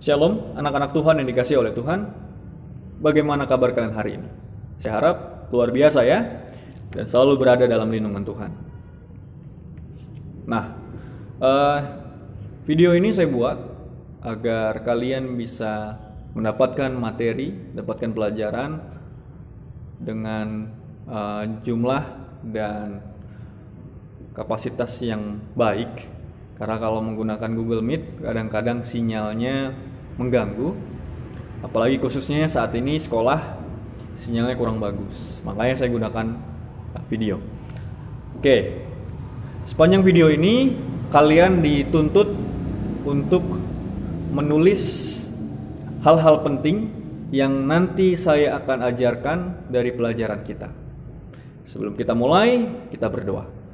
Shalom, anak-anak Tuhan yang dikasihi oleh Tuhan. Bagaimana kabar kalian hari ini? Saya harap luar biasa ya, dan selalu berada dalam lindungan Tuhan. Nah, video ini saya buat agar kalian bisa mendapatkan materi, mendapatkan pelajaran dengan jumlah dan kapasitas yang baik. Karena kalau menggunakan Google Meet, kadang-kadang sinyalnya mengganggu. Apalagi khususnya saat ini sekolah, sinyalnya kurang bagus. Makanya saya gunakan video. Oke, sepanjang video ini kalian dituntut untuk menulis hal-hal penting yang nanti saya akan ajarkan dari pelajaran kita. Sebelum kita mulai, kita berdoa.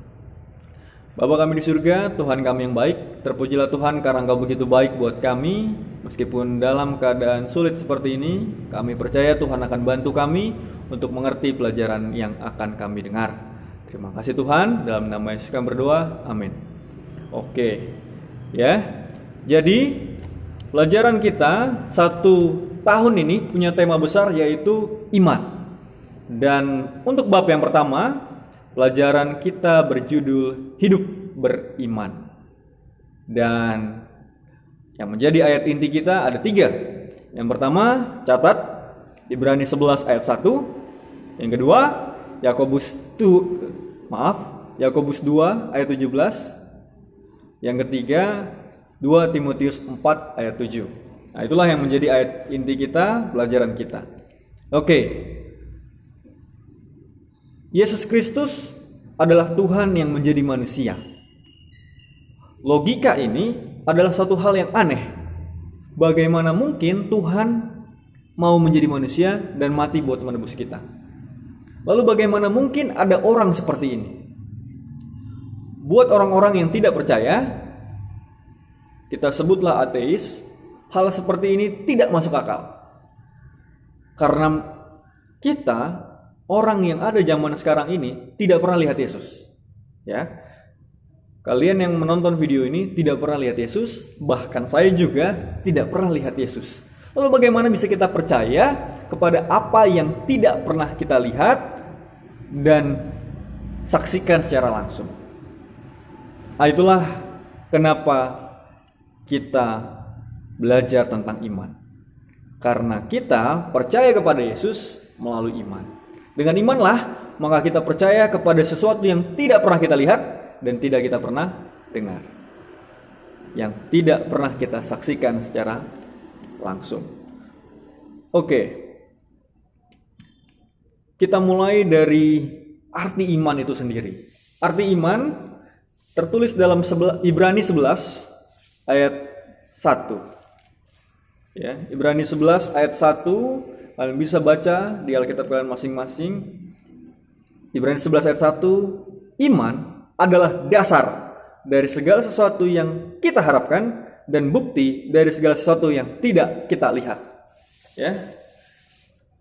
Bapa kami di surga, Tuhan kami yang baik, terpujilah Tuhan karena Engkau begitu baik buat kami. Meskipun dalam keadaan sulit seperti ini, kami percaya Tuhan akan bantu kami untuk mengerti pelajaran yang akan kami dengar. Terima kasih Tuhan, dalam nama Yesus kami berdoa, amin. Oke, ya. Jadi pelajaran kita 1 tahun ini punya tema besar yaitu iman. Dan untuk bab yang pertama, pelajaran kita berjudul Hidup Beriman. Dan yang menjadi ayat inti kita ada 3. Yang pertama, catat Ibrani 11 ayat 1. Yang kedua, Yakobus 2 ayat 17. Yang ketiga, 2 Timotius 4 ayat 7. Nah, itulah yang menjadi ayat inti kita, pelajaran kita. Oke. Yesus Kristus adalah Tuhan yang menjadi manusia. Logika ini adalah satu hal yang aneh. Bagaimana mungkin Tuhan mau menjadi manusia dan mati buat menebus kita? Lalu bagaimana mungkin ada orang seperti ini? Buat orang-orang yang tidak percaya, kita sebutlah ateis, hal seperti ini tidak masuk akal. Karena kita orang yang ada zaman sekarang ini tidak pernah lihat Yesus. Ya. Kalian yang menonton video ini tidak pernah lihat Yesus, bahkan saya juga tidak pernah lihat Yesus. Lalu bagaimana bisa kita percaya kepada apa yang tidak pernah kita lihat dan saksikan secara langsung? Nah, itulah kenapa kita belajar tentang iman. Karena kita percaya kepada Yesus melalui iman. Dengan imanlah, maka kita percaya kepada sesuatu yang tidak pernah kita lihat dan tidak kita pernah dengar. Yang tidak pernah kita saksikan secara langsung. Oke. Kita mulai dari arti iman itu sendiri. Arti iman tertulis dalam Ibrani 11 ayat 1. Ya, Ibrani 11 ayat 1. Kalian bisa baca di Alkitab kalian masing-masing. Ibrani 11 ayat 1. Iman adalah dasar dari segala sesuatu yang kita harapkan dan bukti dari segala sesuatu yang tidak kita lihat. Ya.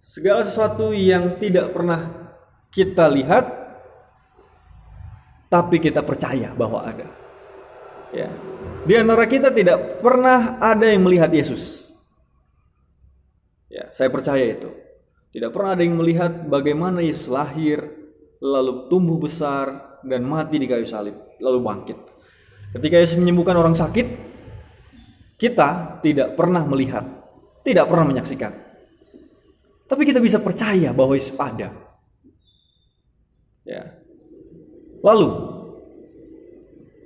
Segala sesuatu yang tidak pernah kita lihat tapi kita percaya bahwa ada. Ya. Di antara kita tidak pernah ada yang melihat Yesus. Ya, saya percaya itu. Tidak pernah ada yang melihat bagaimana Yesus lahir, lalu tumbuh besar, dan mati di kayu salib, lalu bangkit. Ketika Yesus menyembuhkan orang sakit, kita tidak pernah melihat, tidak pernah menyaksikan. Tapi kita bisa percaya bahwa Yesus ada. Ya. Lalu,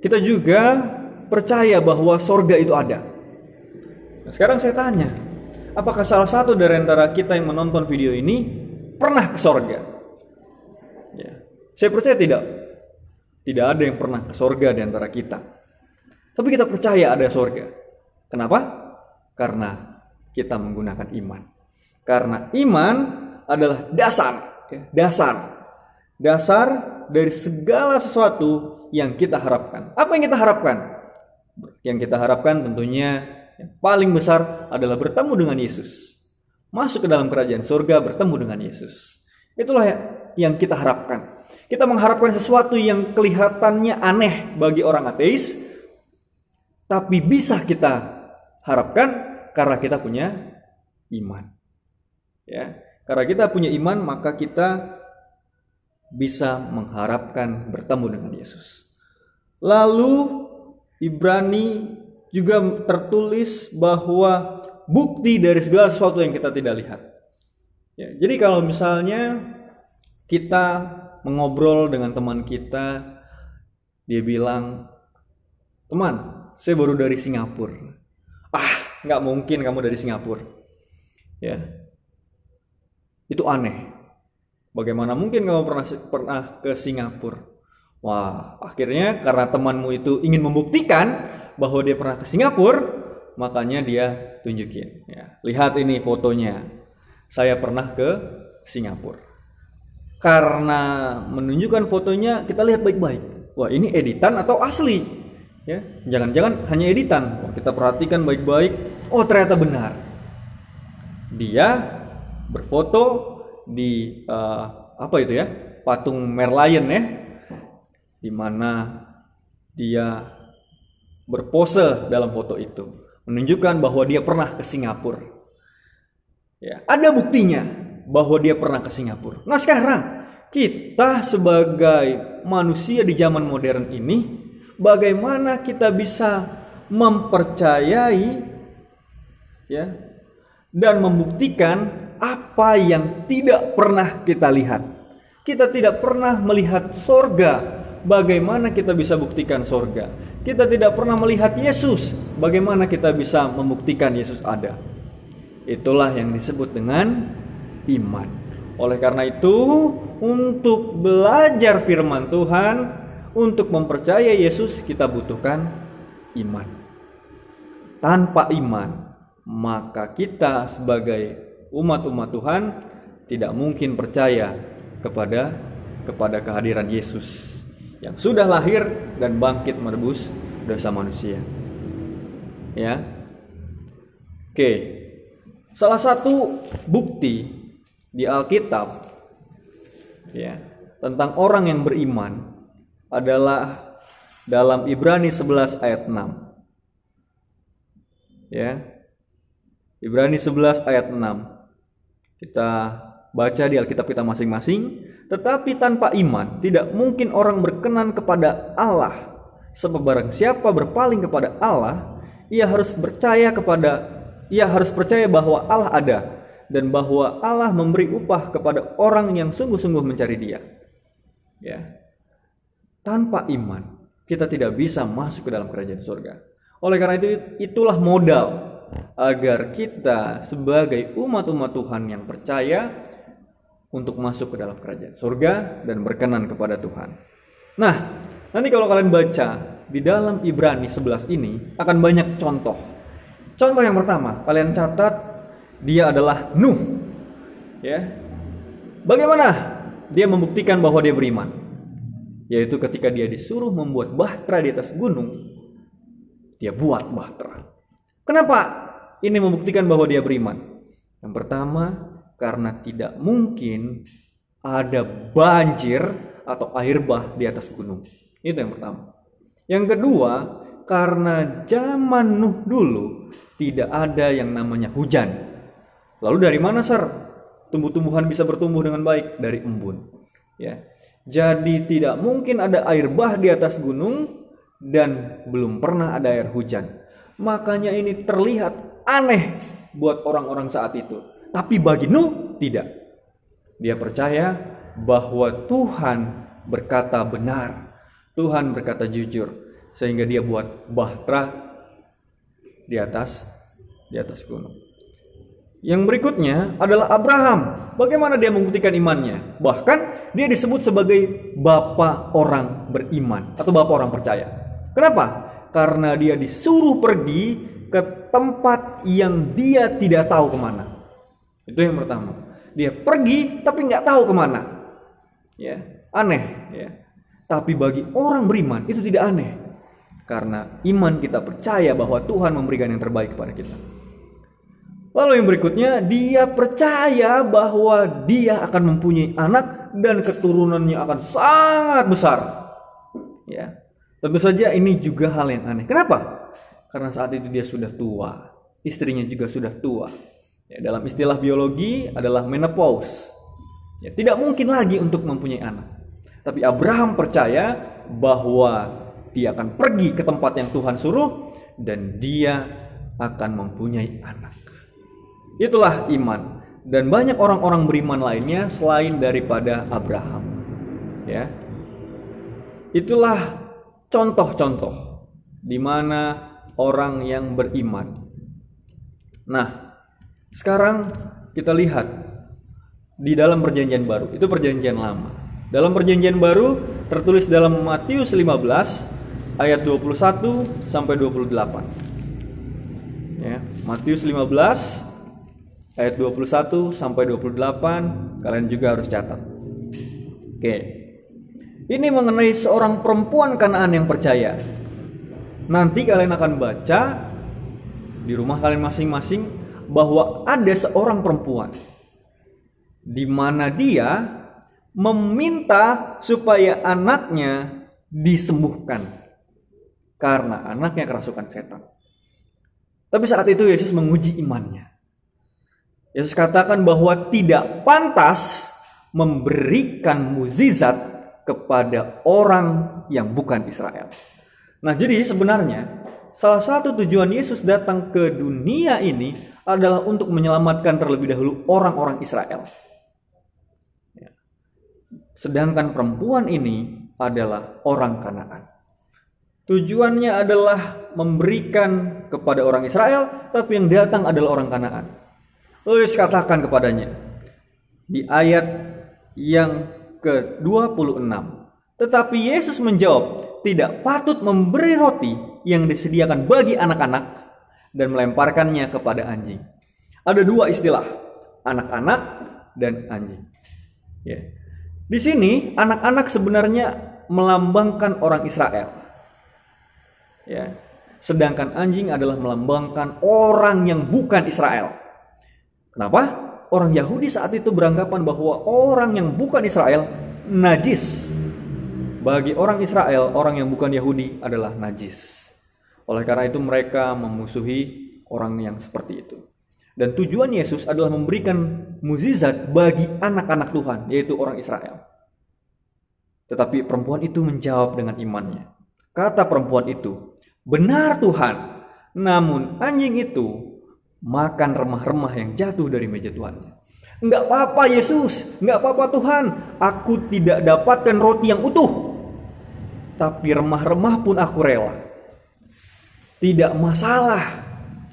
kita juga percaya bahwa sorga itu ada. Nah, sekarang saya tanya, apakah salah satu dari antara kita yang menonton video ini pernah ke sorga? Ya. Saya percaya tidak. Tidak ada yang pernah ke sorga di antara kita. Tapi kita percaya ada sorga. Kenapa? Karena kita menggunakan iman. Karena iman adalah dasar. Dasar dari segala sesuatu yang kita harapkan. Apa yang kita harapkan? Yang kita harapkan tentunya yang paling besar adalah bertemu dengan Yesus. Masuk ke dalam kerajaan surga, bertemu dengan Yesus. Itulah yang kita harapkan. Kita mengharapkan sesuatu yang kelihatannya aneh bagi orang ateis, tapi bisa kita harapkan Karena kita punya iman. Ya, karena kita punya iman, maka kita bisa mengharapkan bertemu dengan Yesus. Lalu Ibrani juga tertulis bahwa bukti dari segala sesuatu yang kita tidak lihat. Ya, jadi kalau misalnya kita mengobrol dengan teman kita, dia bilang, "Teman, saya baru dari Singapura." Nggak mungkin kamu dari Singapura. Ya, itu aneh. Bagaimana mungkin kamu pernah ke Singapura? Wah, akhirnya karena temanmu itu ingin membuktikan bahwa dia pernah ke Singapura, makanya dia tunjukin. Ya, lihat ini fotonya. Saya pernah ke Singapura. Karena menunjukkan fotonya, kita lihat baik-baik. Wah, ini editan atau asli? Ya, jangan-jangan hanya editan. Wah, kita perhatikan baik-baik. Oh, ternyata benar. Dia berfoto di patung Merlion, ya, di mana dia berpose dalam foto itu, menunjukkan bahwa dia pernah ke Singapura. Ya, ada buktinya bahwa dia pernah ke Singapura. Nah, sekarang kita sebagai manusia di zaman modern ini, bagaimana kita bisa mempercayai, ya, dan membuktikan apa yang tidak pernah kita lihat. Kita tidak pernah melihat sorga. Bagaimana kita bisa buktikan sorga? Kita tidak pernah melihat Yesus. Bagaimana kita bisa membuktikan Yesus ada? Itulah yang disebut dengan iman. Oleh karena itu, untuk belajar firman Tuhan, untuk mempercayai Yesus, kita butuhkan iman. Tanpa iman, maka kita sebagai umat-umat Tuhan tidak mungkin percaya kepada kehadiran Yesus yang sudah lahir dan bangkit menebus dosa manusia. Ya. Oke. Salah satu bukti di Alkitab, ya, tentang orang yang beriman adalah dalam Ibrani 11 ayat 6. Ya. Ibrani 11 ayat 6. Kita baca di Alkitab kita masing-masing. Tetapi tanpa iman tidak mungkin orang berkenan kepada Allah. Sebab barang siapa berpaling kepada Allah, ia harus percaya bahwa Allah ada, dan bahwa Allah memberi upah kepada orang yang sungguh-sungguh mencari Dia. Ya. Tanpa iman kita tidak bisa masuk ke dalam kerajaan surga. Oleh karena itu, itulah modal agar kita sebagai umat-umat Tuhan yang percaya untuk masuk ke dalam kerajaan surga dan berkenan kepada Tuhan. Nah, nanti kalau kalian baca di dalam Ibrani 11 ini akan banyak contoh. Contoh yang pertama, kalian catat, dia adalah Nuh. Ya. Bagaimana dia membuktikan bahwa dia beriman? Yaitu ketika dia disuruh membuat bahtera di atas gunung, dia buat bahtera. Kenapa ini membuktikan bahwa dia beriman? Yang pertama, karena tidak mungkin ada banjir atau air bah di atas gunung. Itu yang pertama. Yang kedua, karena zaman Nuh dulu tidak ada yang namanya hujan. Lalu dari mana, tumbuh-tumbuhan bisa bertumbuh dengan baik? Dari embun. Ya. Jadi tidak mungkin ada air bah di atas gunung dan belum pernah ada air hujan. Makanya ini terlihat aneh buat orang-orang saat itu. Tapi bagi Nuh tidak. Dia percaya bahwa Tuhan berkata benar. Tuhan berkata jujur. Sehingga dia buat bahtera di atas gunung. Yang berikutnya adalah Abraham. Bagaimana dia membuktikan imannya? Bahkan dia disebut sebagai bapa orang beriman atau bapa orang percaya. Kenapa? Karena dia disuruh pergi ke tempat yang dia tidak tahu kemana. Itu yang pertama. Dia pergi tapi nggak tahu kemana. Ya, aneh. Ya. Tapi bagi orang beriman itu tidak aneh. Karena iman kita percaya bahwa Tuhan memberikan yang terbaik kepada kita. Lalu yang berikutnya, dia percaya bahwa dia akan mempunyai anak dan keturunannya akan sangat besar. Ya. Tentu saja ini juga hal yang aneh. Kenapa? Karena saat itu dia sudah tua. istrinya juga sudah tua. Ya, dalam istilah biologi adalah menopause. Ya, tidak mungkin lagi untuk mempunyai anak. Tapi Abraham percaya bahwa dia akan pergi ke tempat yang Tuhan suruh dan dia akan mempunyai anak. Itulah iman. Dan banyak orang-orang beriman lainnya selain daripada Abraham. Ya. Itulah contoh-contoh di mana orang yang beriman. Nah, sekarang kita lihat di dalam perjanjian baru. Itu perjanjian lama. Dalam perjanjian baru tertulis dalam Matius 15 ayat 21 sampai 28. Ya, Matius 15 ayat 21 sampai 28, kalian juga harus catat. Oke. Ini mengenai seorang perempuan Kanaan yang percaya. Nanti kalian akan baca di rumah kalian masing-masing bahwa ada seorang perempuan di mana dia meminta supaya anaknya disembuhkan karena anaknya kerasukan setan. Tapi saat itu Yesus menguji imannya. Yesus katakan bahwa tidak pantas memberikan mukjizat kepada orang yang bukan Israel. Nah, jadi sebenarnya salah satu tujuan Yesus datang ke dunia ini adalah untuk menyelamatkan terlebih dahulu orang-orang Israel. Sedangkan perempuan ini adalah orang Kanaan. Tujuannya adalah memberikan kepada orang Israel, tapi yang datang adalah orang Kanaan. Lalu Yesus katakan kepadanya di ayat yang ke-26. Tetapi Yesus menjawab, tidak patut memberi roti yang disediakan bagi anak-anak dan melemparkannya kepada anjing. Ada dua istilah, anak-anak dan anjing. Ya. Di sini anak-anak sebenarnya melambangkan orang Israel. Ya. Sedangkan anjing adalah melambangkan orang yang bukan Israel. Kenapa? Orang Yahudi saat itu beranggapan bahwa orang yang bukan Israel najis. Bagi orang Israel, orang yang bukan Yahudi adalah najis. Oleh karena itu mereka memusuhi orang yang seperti itu. Dan tujuan Yesus adalah memberikan mukjizat bagi anak-anak Tuhan, yaitu orang Israel. Tetapi perempuan itu menjawab dengan imannya. Kata perempuan itu, benar Tuhan, namun anjing itu makan remah-remah yang jatuh dari meja tuannya. Enggak apa-apa Yesus, enggak apa-apa Tuhan, aku tidak dapatkan roti yang utuh, tapi remah-remah pun aku rela. Tidak masalah,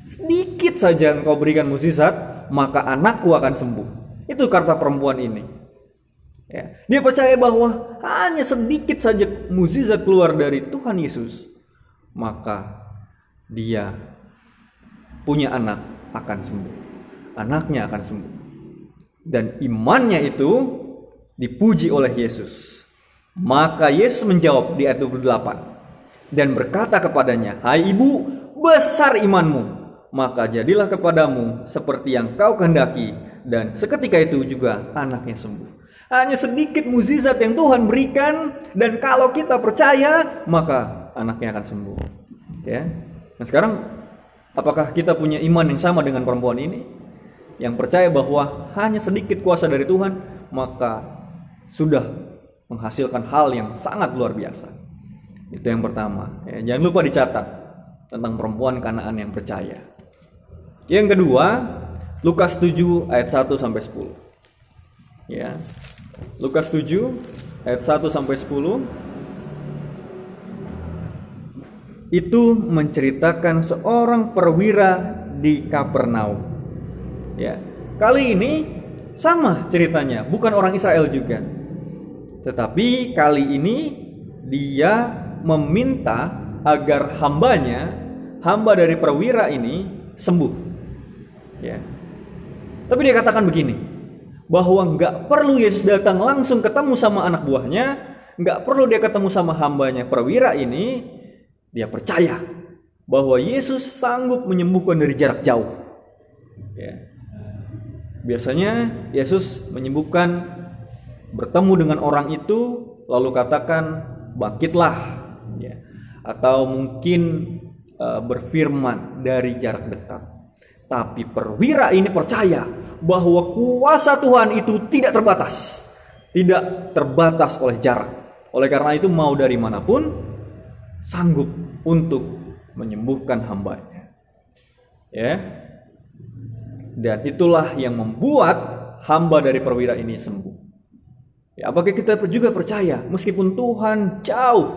sedikit saja engkau berikan mukjizat, maka anakku akan sembuh. Itu kata perempuan ini. Ya, dia percaya bahwa hanya sedikit saja mukjizat keluar dari Tuhan Yesus, maka dia punya anak akan sembuh. Anaknya akan sembuh. Dan imannya itu dipuji oleh Yesus. Maka Yesus menjawab di ayat 28 dan berkata kepadanya, hai ibu, besar imanmu, maka jadilah kepadamu seperti yang kau kehendaki. Dan seketika itu juga anaknya sembuh. Hanya sedikit mukjizat yang Tuhan berikan, dan kalau kita percaya, maka anaknya akan sembuh. Ya. Nah sekarang, apakah kita punya iman yang sama dengan perempuan ini? Yang percaya bahwa hanya sedikit kuasa dari Tuhan, maka sudah menghasilkan hal yang sangat luar biasa. Itu yang pertama. Ya, jangan lupa dicatat tentang perempuan Kanaan yang percaya. Yang kedua, Lukas 7 ayat 1 sampai 10. Ya. Lukas 7 ayat 1 sampai 10. Itu menceritakan seorang perwira di Kapernaum. Ya. Kali ini sama ceritanya, bukan orang Israel juga. Tetapi kali ini dia meminta agar hamba dari perwira ini sembuh. Ya. Tapi dia katakan begini, bahwa nggak perlu Yesus datang langsung ketemu sama anak buahnya, nggak perlu dia ketemu sama hambanya perwira ini. Dia percaya bahwa Yesus sanggup menyembuhkan dari jarak jauh. Ya. Biasanya Yesus menyembuhkan bertemu dengan orang itu, lalu katakan bangkitlah, ya. Atau mungkin berfirman dari jarak dekat. Tapi perwira ini percaya bahwa kuasa Tuhan itu tidak terbatas. Tidak terbatas oleh jarak. Oleh karena itu mau dari manapun sanggup untuk menyembuhkan hambanya. Ya. Dan itulah yang membuat hamba dari perwira ini sembuh. Ya, apakah kita juga percaya meskipun Tuhan jauh,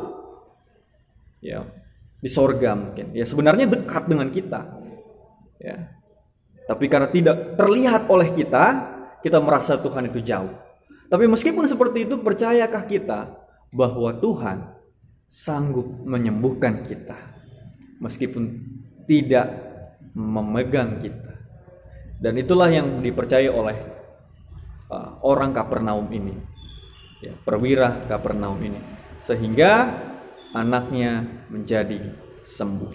ya, di sorga mungkin, ya sebenarnya dekat dengan kita, ya, tapi karena tidak terlihat oleh kita merasa Tuhan itu jauh. Tapi meskipun seperti itu, percayakah kita bahwa Tuhan sanggup menyembuhkan kita meskipun tidak memegang kita? Dan itulah yang dipercaya oleh orang Kapernaum ini, ya, perwira Kapernaum ini, sehingga anaknya menjadi sembuh.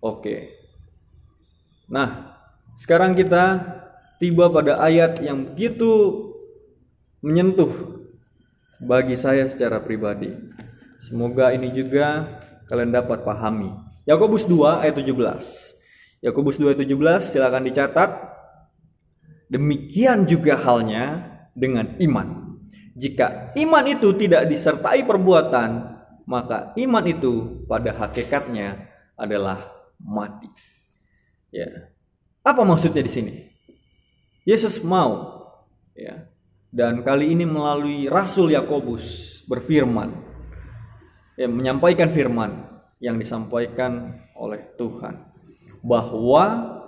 Oke. Nah, sekarang kita tiba pada ayat yang begitu menyentuh bagi saya secara pribadi. Semoga ini juga kalian dapat pahami. Yakobus 2 ayat 17. Yakobus 2 ayat 17 silakan dicatat. Demikian juga halnya dengan iman. Jika iman itu tidak disertai perbuatan, maka iman itu pada hakikatnya adalah mati. Ya. Apa maksudnya di sini? Yesus mau, ya, dan kali ini melalui Rasul Yakobus berfirman, ya, menyampaikan firman yang disampaikan oleh Tuhan, bahwa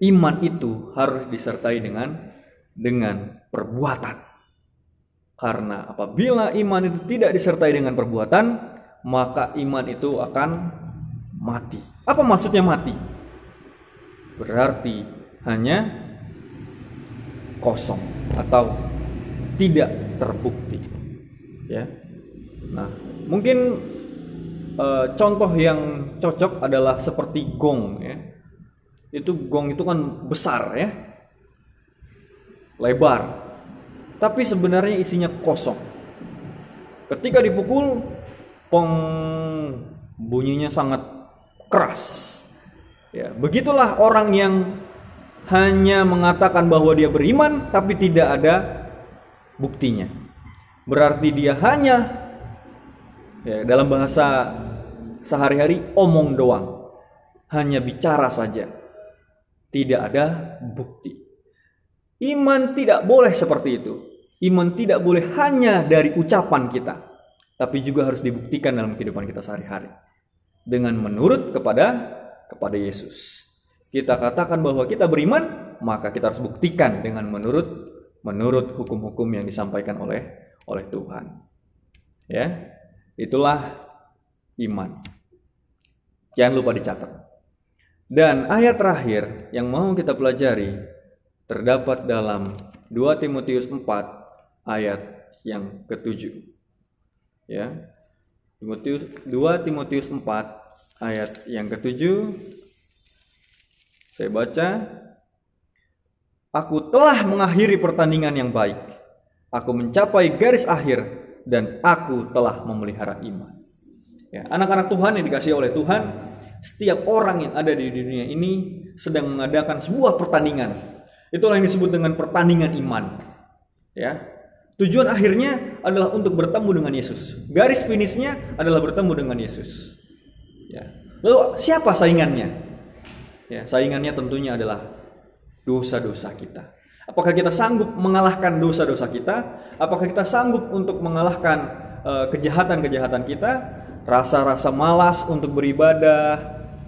iman itu harus disertai dengan perbuatan. Karena apabila iman itu tidak disertai dengan perbuatan, maka iman itu akan mati. Apa maksudnya mati? Berarti hanya kosong atau tidak terbukti, ya. Nah, mungkin contoh yang cocok adalah seperti gong, ya. Gong itu kan besar, ya, lebar, tapi sebenarnya isinya kosong. Ketika dipukul, pong, bunyinya sangat keras. Ya, begitulah orang yang hanya mengatakan bahwa dia beriman tapi tidak ada buktinya. Berarti dia hanya, ya, dalam bahasa sehari-hari, omong doang. Hanya bicara saja. Tidak ada bukti. Iman tidak boleh seperti itu. Iman tidak boleh hanya dari ucapan kita, tapi juga harus dibuktikan dalam kehidupan kita sehari-hari. Dengan menurut kepada Yesus. Kita katakan bahwa kita beriman, maka kita harus buktikan dengan menurut hukum-hukum yang disampaikan oleh Tuhan. Ya, itulah iman. Jangan lupa dicatat. Dan ayat terakhir yang mau kita pelajari terdapat dalam 2 Timotius 4 ayat yang ke-7. Ya. 2 Timotius 4 ayat yang ke-7. Saya baca, aku telah mengakhiri pertandingan yang baik. Aku mencapai garis akhir dan aku telah memelihara iman. Ya, anak-anak Tuhan yang dikasihi oleh Tuhan, setiap orang yang ada di dunia ini sedang mengadakan sebuah pertandingan. Itulah yang disebut dengan pertandingan iman. Ya. Tujuan akhirnya adalah untuk bertemu dengan Yesus. Garis finishnya adalah bertemu dengan Yesus. Ya. Lalu siapa saingannya? Ya, saingannya tentunya adalah dosa-dosa kita. Apakah kita sanggup mengalahkan dosa-dosa kita? Apakah kita sanggup untuk mengalahkan kejahatan-kejahatan kita? Rasa-rasa malas untuk beribadah,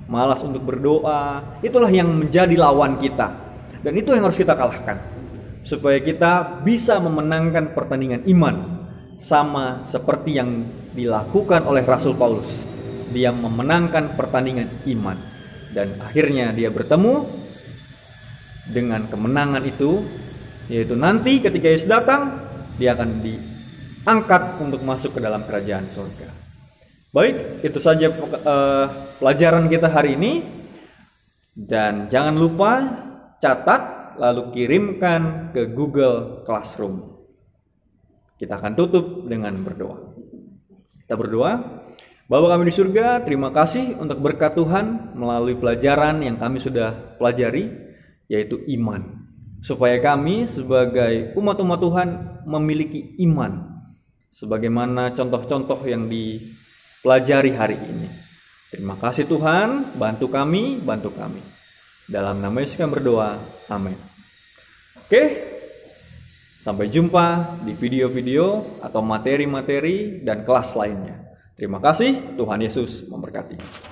malas untuk berdoa, itulah yang menjadi lawan kita. Dan itu yang harus kita kalahkan, supaya kita bisa memenangkan pertandingan iman, sama seperti yang dilakukan oleh Rasul Paulus. Dia memenangkan pertandingan iman. Dan akhirnya dia bertemu dengan kemenangan itu, yaitu nanti ketika Yesus datang, dia akan diangkat untuk masuk ke dalam kerajaan surga. Baik, itu saja pelajaran kita hari ini. Dan jangan lupa catat lalu kirimkan ke Google Classroom. Kita akan tutup dengan berdoa. Kita berdoa. Bapa kami di surga, terima kasih untuk berkat Tuhan melalui pelajaran yang kami sudah pelajari, yaitu iman. Supaya kami sebagai umat-umat Tuhan memiliki iman, sebagaimana contoh-contoh yang dipelajari hari ini. Terima kasih Tuhan, bantu kami. Dalam nama Yesus kami berdoa, amin. Oke, sampai jumpa di video-video atau materi-materi dan kelas lainnya. Terima kasih, Tuhan Yesus memberkati.